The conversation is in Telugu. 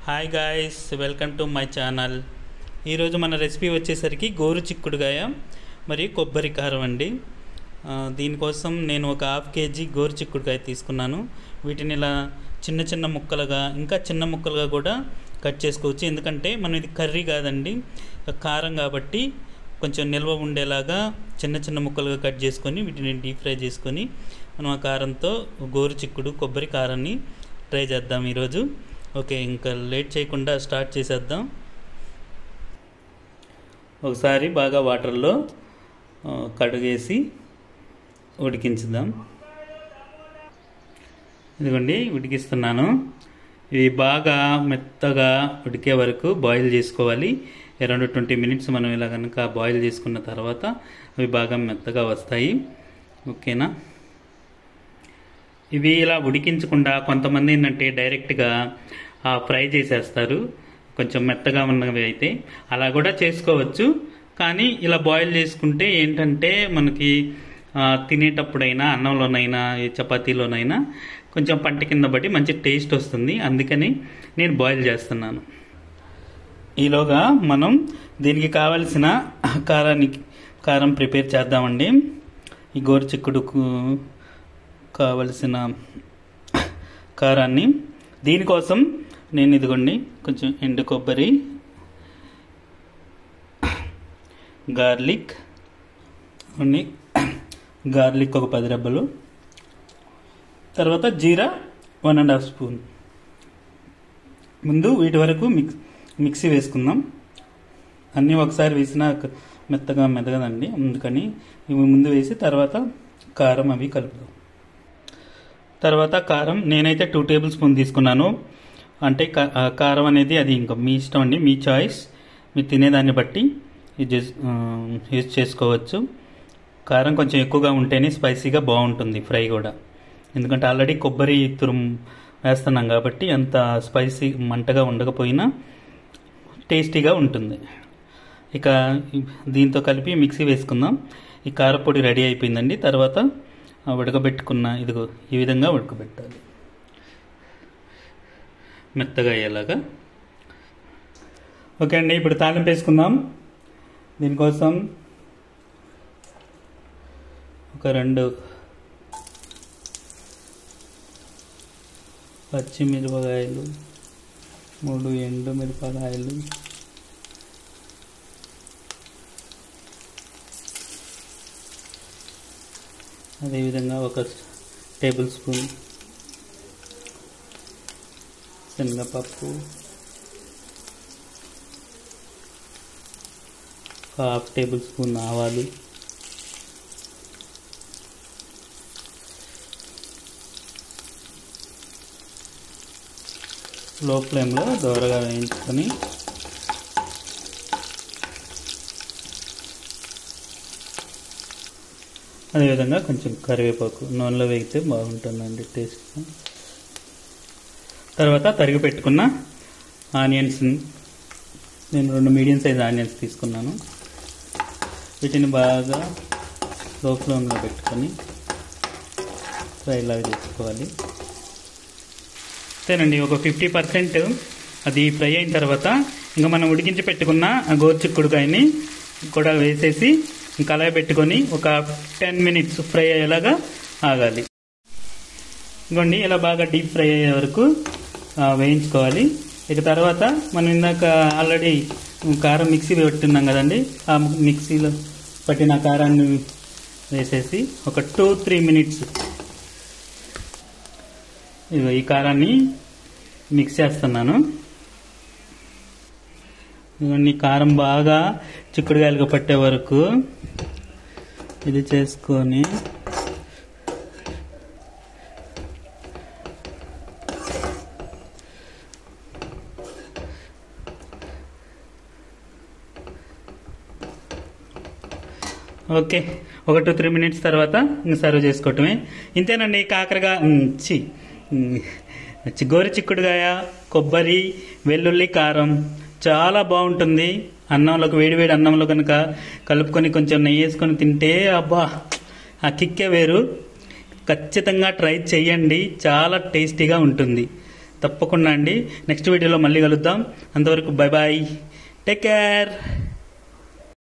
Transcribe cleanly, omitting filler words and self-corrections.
Hi guys, welcome to my channel. ఈరోజు మన రెసిపీ వచ్చేసరికి గోరు చిక్కుడుగాయ మరియు కొబ్బరి కారం అండి. దీనికోసం నేను ఒక హాఫ్ కేజీ గోరు చిక్కుడుకాయ తీసుకున్నాను. వీటిని ఇలా చిన్న చిన్న ముక్కలుగా, ఇంకా చిన్న ముక్కలుగా కూడా కట్ చేసుకోవచ్చు. ఎందుకంటే మనం ఇది కర్రీ కాదండి, కారం కాబట్టి కొంచెం నిల్వ ఉండేలాగా చిన్న చిన్న ముక్కలుగా కట్ చేసుకొని వీటిని డీప్ ఫ్రై చేసుకొని మనం ఆ కారంతో గోరు చిక్కుడు కొబ్బరి కారాన్ని ట్రై చేద్దాం ఈరోజు. ఓకే, ఇంకా లేట్ చేయకుండా స్టార్ట్ చేసేద్దాం. ఒకసారి బాగా వాటర్లో కడుగేసి ఉడికించుదాం. ఇదిగోండి ఉడికిస్తున్నాను. ఇవి బాగా మెత్తగా ఉడికే వరకు బాయిల్ చేసుకోవాలి. అరౌండ్ 20 మినిట్స్ మనం ఇలా కనుక బాయిల్ చేసుకున్న తర్వాత అవి బాగా మెత్తగా వస్తాయి. ఓకేనా? ఇవి ఇలా ఉడికించకుండా కొంతమంది ఏంటంటే డైరెక్ట్గా ఫ్రై చేసేస్తారు, కొంచెం మెత్తగా ఉన్నవి అయితే. అలా కూడా చేసుకోవచ్చు, కానీ ఇలా బాయిల్ చేసుకుంటే ఏంటంటే మనకి తినేటప్పుడైనా, అన్నంలోనైనా, చపాతీలోనైనా కొంచెం పంట కింద పడి మంచి టేస్ట్ వస్తుంది. అందుకని నేను బాయిల్ చేస్తున్నాను. ఈలోగా మనం దీనికి కావలసిన కారం ప్రిపేర్ చేద్దామండి. ఈ గోరు చిక్కుడుకు కావలసిన కారాన్ని, దీనికోసం నేను ఇదిగోండి కొంచెం ఎండు కొబ్బరి, గార్లిక్ ఒక 10 రెబ్బలు, తర్వాత జీరా 1.5 స్పూన్. ముందు వీటి వరకు మిక్సీ వేసుకుందాం. అన్నీ ఒకసారి వేసినా మెత్తగా మెదగదండి, అందుకని ఇవి ముందు వేసి తర్వాత కారం అవి కలుపుదాం. తర్వాత కారం నేనైతే 2 టేబుల్ స్పూన్ తీసుకున్నాను. అంటే కారం అనేది అది ఇంకా మీ ఇష్టం అండి, మీ చాయిస్. మీరు తినేదాన్ని బట్టి యూజ్ చేసుకోవచ్చు. కారం కొంచెం ఎక్కువగా ఉంటేనే స్పైసీగా బాగుంటుంది ఫ్రై కూడా. ఎందుకంటే ఆల్రెడీ కొబ్బరి తురుము వేస్తున్నాం కాబట్టి అంత స్పైసీ మంటగా ఉండకపోయినా టేస్టీగా ఉంటుంది. ఇక దీంతో కలిపి మిక్సీ వేసుకుందాం. ఈ కారపొడి రెడీ అయిపోయిందండి. తర్వాత ఉడకబెట్టుకున్న ఇదిగో ఈ విధంగా ఉడకబెట్టాలి, మెత్తగా అయ్యేలాగా. ఓకే అండి, ఇప్పుడు తాలింపు వేసుకుందాం. దీనికోసం ఒక 2 పచ్చిమిరపకాయలు, 3 ఎండుమిరపకాయలు, అదేవిధంగా 1 టేబుల్ స్పూన్ శనగపప్పు, 1/2 టేబుల్ స్పూన్ ఆవాలు, లో ఫ్లేమ్లో దోరగా వేయించుకొని అదేవిధంగా కొంచెం కరివేపాకు నూనెలో వేగితే బాగుంటుందండి టేస్ట్. తర్వాత తరిగి పెట్టుకున్న ఆనియన్స్, నేను 2 మీడియం సైజ్ ఆనియన్స్ తీసుకున్నాను. వీటిని బాగా లో ఫ్లేమ్లో పెట్టుకొని ఫ్రైలాగా చేసుకోవాలి. అంతేనండి, ఒక 50% అది ఫ్రై అయిన తర్వాత ఇంకా మనం ఉడికించి పెట్టుకున్న గోరు చిక్కుడుకాయని కూడా వేసేసి కళాయి పెట్టుకొని ఒక 10 మినిట్స్ ఫ్రై అయ్యేలాగా ఆగాలి. ఇంకోండి ఇలా బాగా డీప్ ఫ్రై అయ్యే వరకు వేయించుకోవాలి. ఇక తర్వాత మనం ఇందాక ఆల్రెడీ కారం మిక్సీ పెట్టున్నాం కదండి, ఆ మిక్సీలో పట్టిన కారాన్ని వేసేసి ఒక 2-3 మినిట్స్ ఈ కారాన్ని మిక్స్ చేస్తున్నాను. ఇవన్నీ కారం బాగా చిక్కుడుకాయలుగా పట్టే వరకు ఇది చేసుకొని ఓకే, ఒక 2-3 మినిట్స్ తర్వాత ఇంకా సర్వ్ చేసుకోవటమే. ఇంతేనండి, గోరు చిక్కుడుకాయ కొబ్బరి వెల్లుల్లి కారం చాలా బాగుంటుంది. అన్నంలోకి, వేడివేడి అన్నంలో కనుక కలుపుకొని కొంచెం నెయ్యి వేసుకొని తింటే అబ్బా ఆ కిక్కే వేరు. ఖచ్చితంగా ట్రై చేయండి, చాలా టేస్టీగా ఉంటుంది. తప్పకుండా అండి. నెక్స్ట్ వీడియోలో మళ్ళీ కలుద్దాం. అంతవరకు బై బాయ్, టేక్ కేర్.